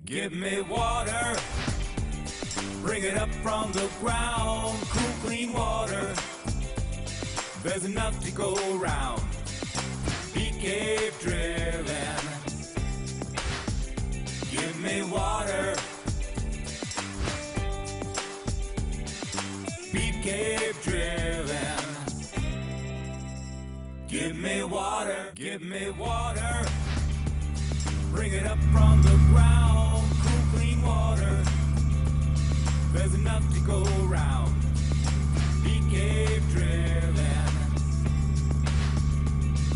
Give me water, bring it up from the ground, cool, clean water, there's enough to go around, bee cave drilling. Give me water, bee cave drilling. Give me water, bring it up from the ground, cool, clean water, there's enough to go around, bee cave drilling.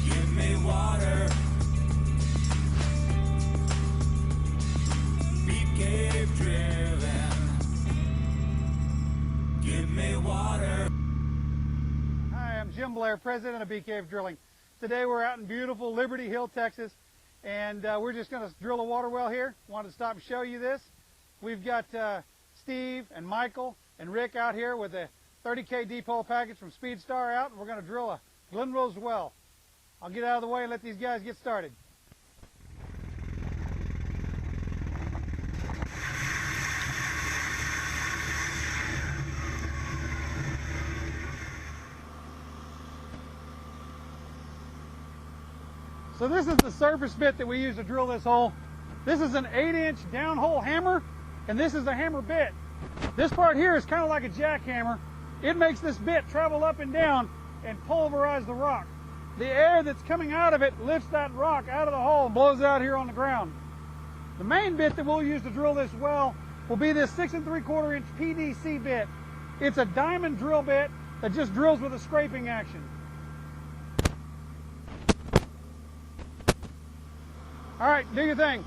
Give me water, bee cave drilling. Give me water. Hi, I'm Jim Blair, president of Bee Cave Drilling. Today we're out in beautiful Liberty Hill, Texas, and we're just going to drill a water well here. Wanted to stop and show you this. We've got Steve and Michael and Rick out here with a 30K deep hole package from Speedstar out, and we're going to drill a Glenrose well. I'll get out of the way and let these guys get started. So this is the surface bit that we use to drill this hole. This is an 8-inch downhole hammer, and this is the hammer bit. This part here is kind of like a jackhammer. It makes this bit travel up and down and pulverize the rock. The air that's coming out of it lifts that rock out of the hole and blows it out here on the ground. The main bit that we'll use to drill this well will be this 6 3/4 inch PDC bit. It's a diamond drill bit that just drills with a scraping action. All right, do your thing.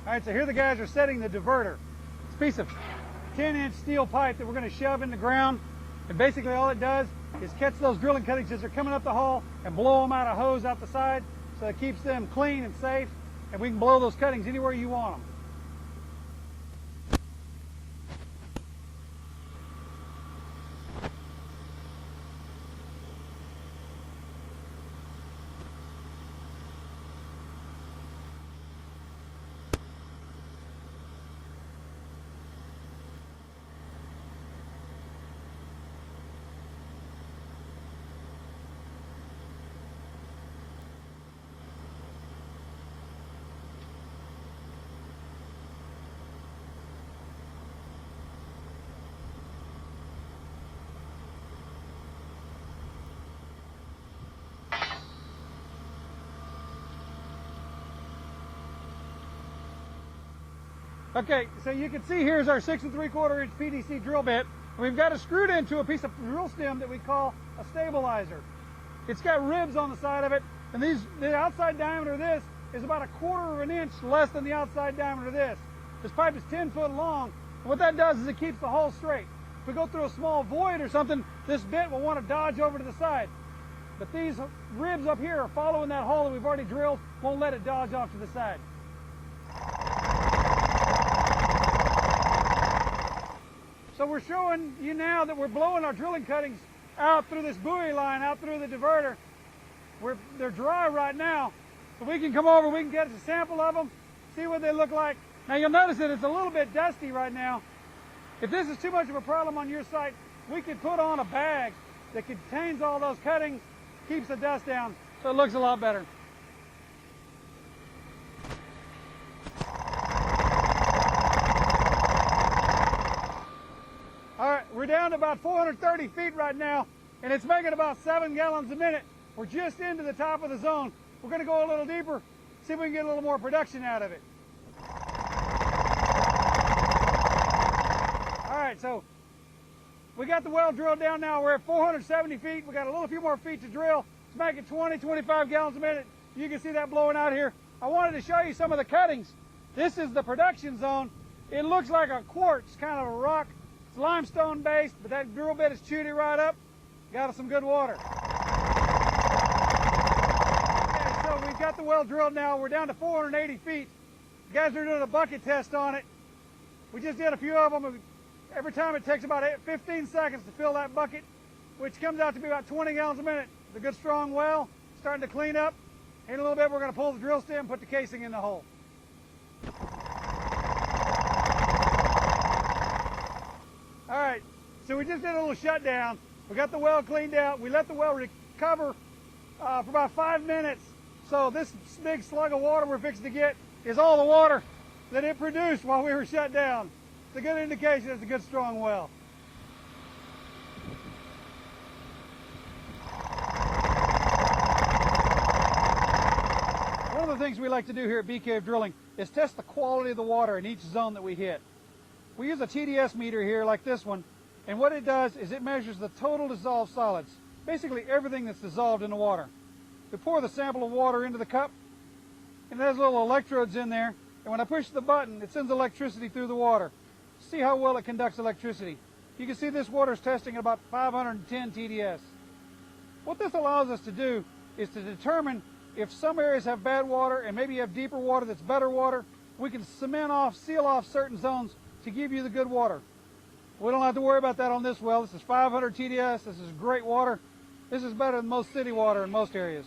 All right, so here the guys are setting the diverter. It's a piece of 10-inch steel pipe that we're going to shove in the ground. And basically all it does is catch those drilling cuttings as they're coming up the hole and blow them out of hose out the side, so it keeps them clean and safe, and we can blow those cuttings anywhere you want them. Okay, so you can see here's our 6 3/4 inch PDC drill bit. And we've got it screwed into a piece of drill stem that we call a stabilizer. It's got ribs on the side of it, and the outside diameter of this is about 1/4 of an inch less than the outside diameter of this. This pipe is 10 foot long, and what that does is it keeps the hole straight. If we go through a small void or something, this bit will want to dodge over to the side. But these ribs up here are following that hole that we've already drilled, won't let it dodge off to the side. So we're showing you now that we're blowing our drilling cuttings out through this buoy line, out through the diverter. They're dry right now, so we can come over, we can get a sample of them, see what they look like. Now you'll notice that it's a little bit dusty right now. If this is too much of a problem on your site, we could put on a bag that contains all those cuttings, keeps the dust down, so it looks a lot better. All right, we're down to about 430 feet right now, and it's making about 7 gallons a minute. We're just into the top of the zone. We're going to go a little deeper, see if we can get a little more production out of it. All right, so we got the well drilled down now. We're at 470 feet. We got a few more feet to drill. It's making 20, 25 gallons a minute. You can see that blowing out here. I wanted to show you some of the cuttings. This is the production zone. It looks like a quartz, kind of a rock. It's limestone based, but that drill bit is chewed it right up. Got us some good water. Okay, so we've got the well drilled now. We're down to 480 feet. The guys are doing a bucket test on it. We just did a few of them. Every time it takes about 15 seconds to fill that bucket, which comes out to be about 20 gallons a minute. It's a good strong well, starting to clean up. In a little bit, we're going to pull the drill stem and put the casing in the hole. All right, so we just did a little shutdown. We got the well cleaned out. We let the well recover for about 5 minutes. So this big slug of water we're fixing to get is all the water that it produced while we were shut down. It's a good indication it's a good strong well. One of the things we like to do here at Bee Cave Drilling is test the quality of the water in each zone that we hit. We use a TDS meter here like this one, and what it does is it measures the total dissolved solids, basically everything that's dissolved in the water. We pour the sample of water into the cup, and it has little electrodes in there, and when I push the button, it sends electricity through the water. See how well it conducts electricity. You can see this water is testing at about 510 TDS. What this allows us to do is to determine if some areas have bad water and maybe you have deeper water that's better water. We can cement off, seal off certain zones to give you the good water. We don't have to worry about that on this well. This is 500 TDS. This is great water. This is better than most city water in most areas.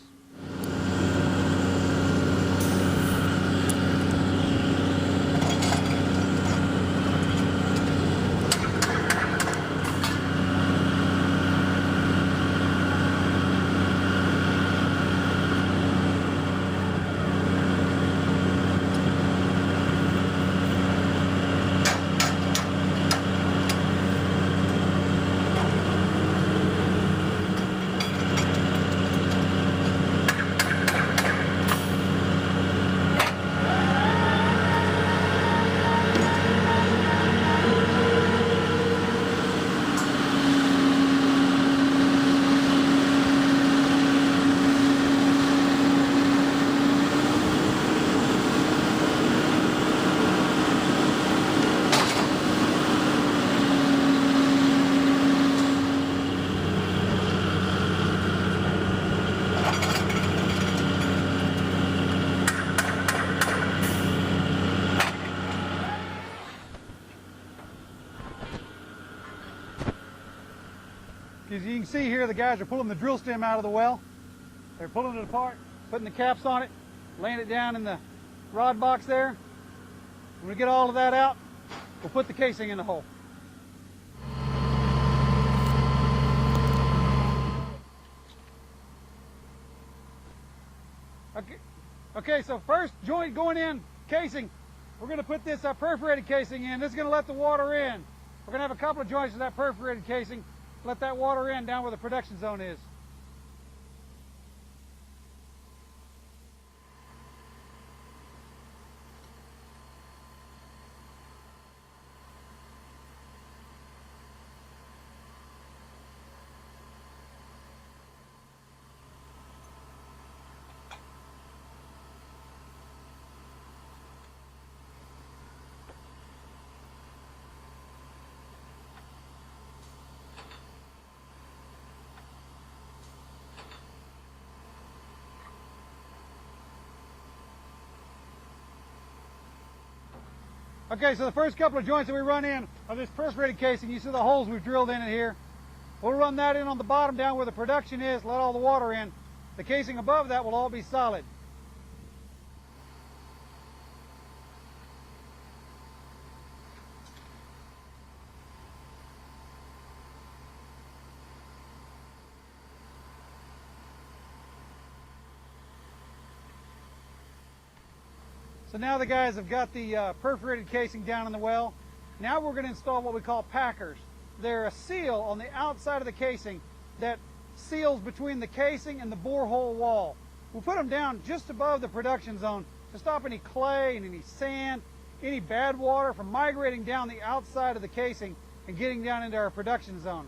As you can see here, the guys are pulling the drill stem out of the well. They're pulling it apart, putting the caps on it, laying it down in the rod box there. When we get all of that out, we'll put the casing in the hole. Okay, so first joint going in, casing. We're going to put this perforated casing in. This is going to let the water in. We're going to have a couple of joints of that perforated casing. Let that water in down where the production zone is. Okay, so the first couple of joints that we run in are this perforated casing. You see the holes we've drilled in it here. We'll run that in on the bottom down where the production is, let all the water in. The casing above that will all be solid. So now the guys have got the perforated casing down in the well. Now we're going to install what we call packers. They're a seal on the outside of the casing that seals between the casing and the borehole wall. We'll put them down just above the production zone to stop any clay and any sand, any bad water from migrating down the outside of the casing and getting down into our production zone.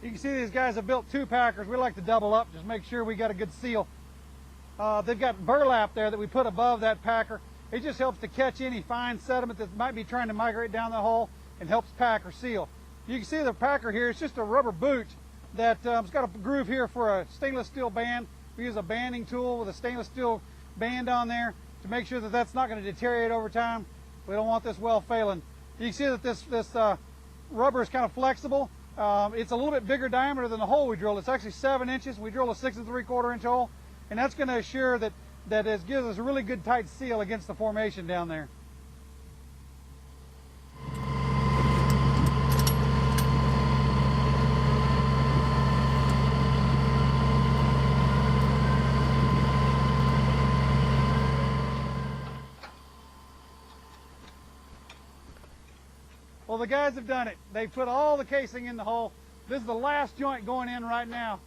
You can see these guys have built 2 packers. We like to double up, just make sure we got a good seal. They've got burlap there that we put above that packer. It just helps to catch any fine sediment that might be trying to migrate down the hole and helps pack or seal. You can see the packer here, it's just a rubber boot that it's got a groove here for a stainless steel band. We use a banding tool with a stainless steel band on there to make sure that that's not going to deteriorate over time. We don't want this well failing. You can see that this rubber is kind of flexible. It's a little bit bigger diameter than the hole we drilled. It's actually 7 inches. We drilled a 6 3/4 inch hole, and that's going to assure that it gives us a really good tight seal against the formation down there. Well, the guys have done it. They've put all the casing in the hole. This is the last joint going in right now.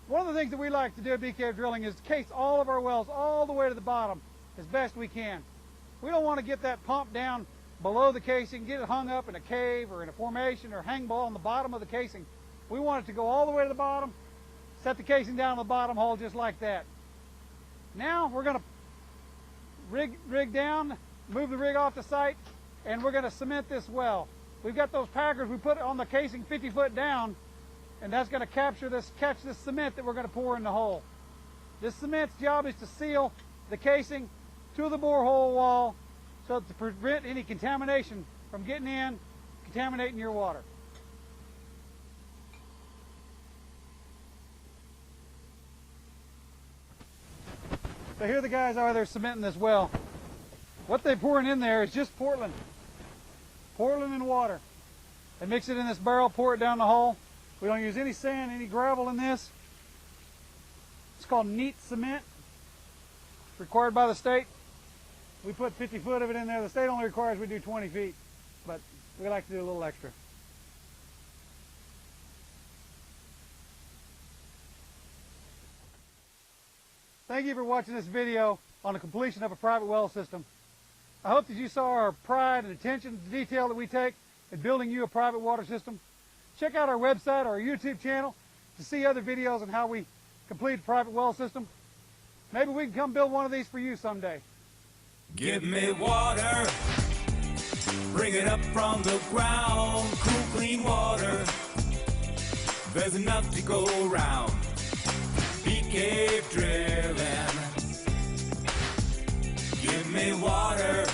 One of the things that we like to do at BKF Drilling is case all of our wells all the way to the bottom as best we can. We don't want to get that pump down below the casing, get it hung up in a cave or in a formation or hang ball on the bottom of the casing. We want it to go all the way to the bottom, set the casing down in the bottom hole just like that. Now we're going to rig down, move the rig off the site, and we're going to cement this well. We've got those packers we put on the casing 50 foot down, and that's going to catch this cement that we're going to pour in the hole. This cement's job is to seal the casing to the borehole wall so to prevent any contamination from getting in, contaminating your water. So here the guys are, they're cementing this well. What they're pouring in there is just Portland. Portland and water. They mix it in this barrel, pour it down the hole. We don't use any sand, any gravel in this. It's called neat cement. It's required by the state. We put 50 foot of it in there. The state only requires we do 20 feet, but we like to do a little extra. Thank you for watching this video on the completion of a private well system. I hope that you saw our pride and attention to detail that we take in building you a private water system. Check out our website or our YouTube channel to see other videos on how we complete a private well system. Maybe we can come build one of these for you someday. Give me water, bring it up from the ground, cool, clean water. There's enough to go around. BKF Drilling. Give me water.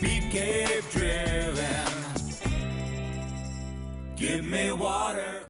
BKF Drilling. Give me water.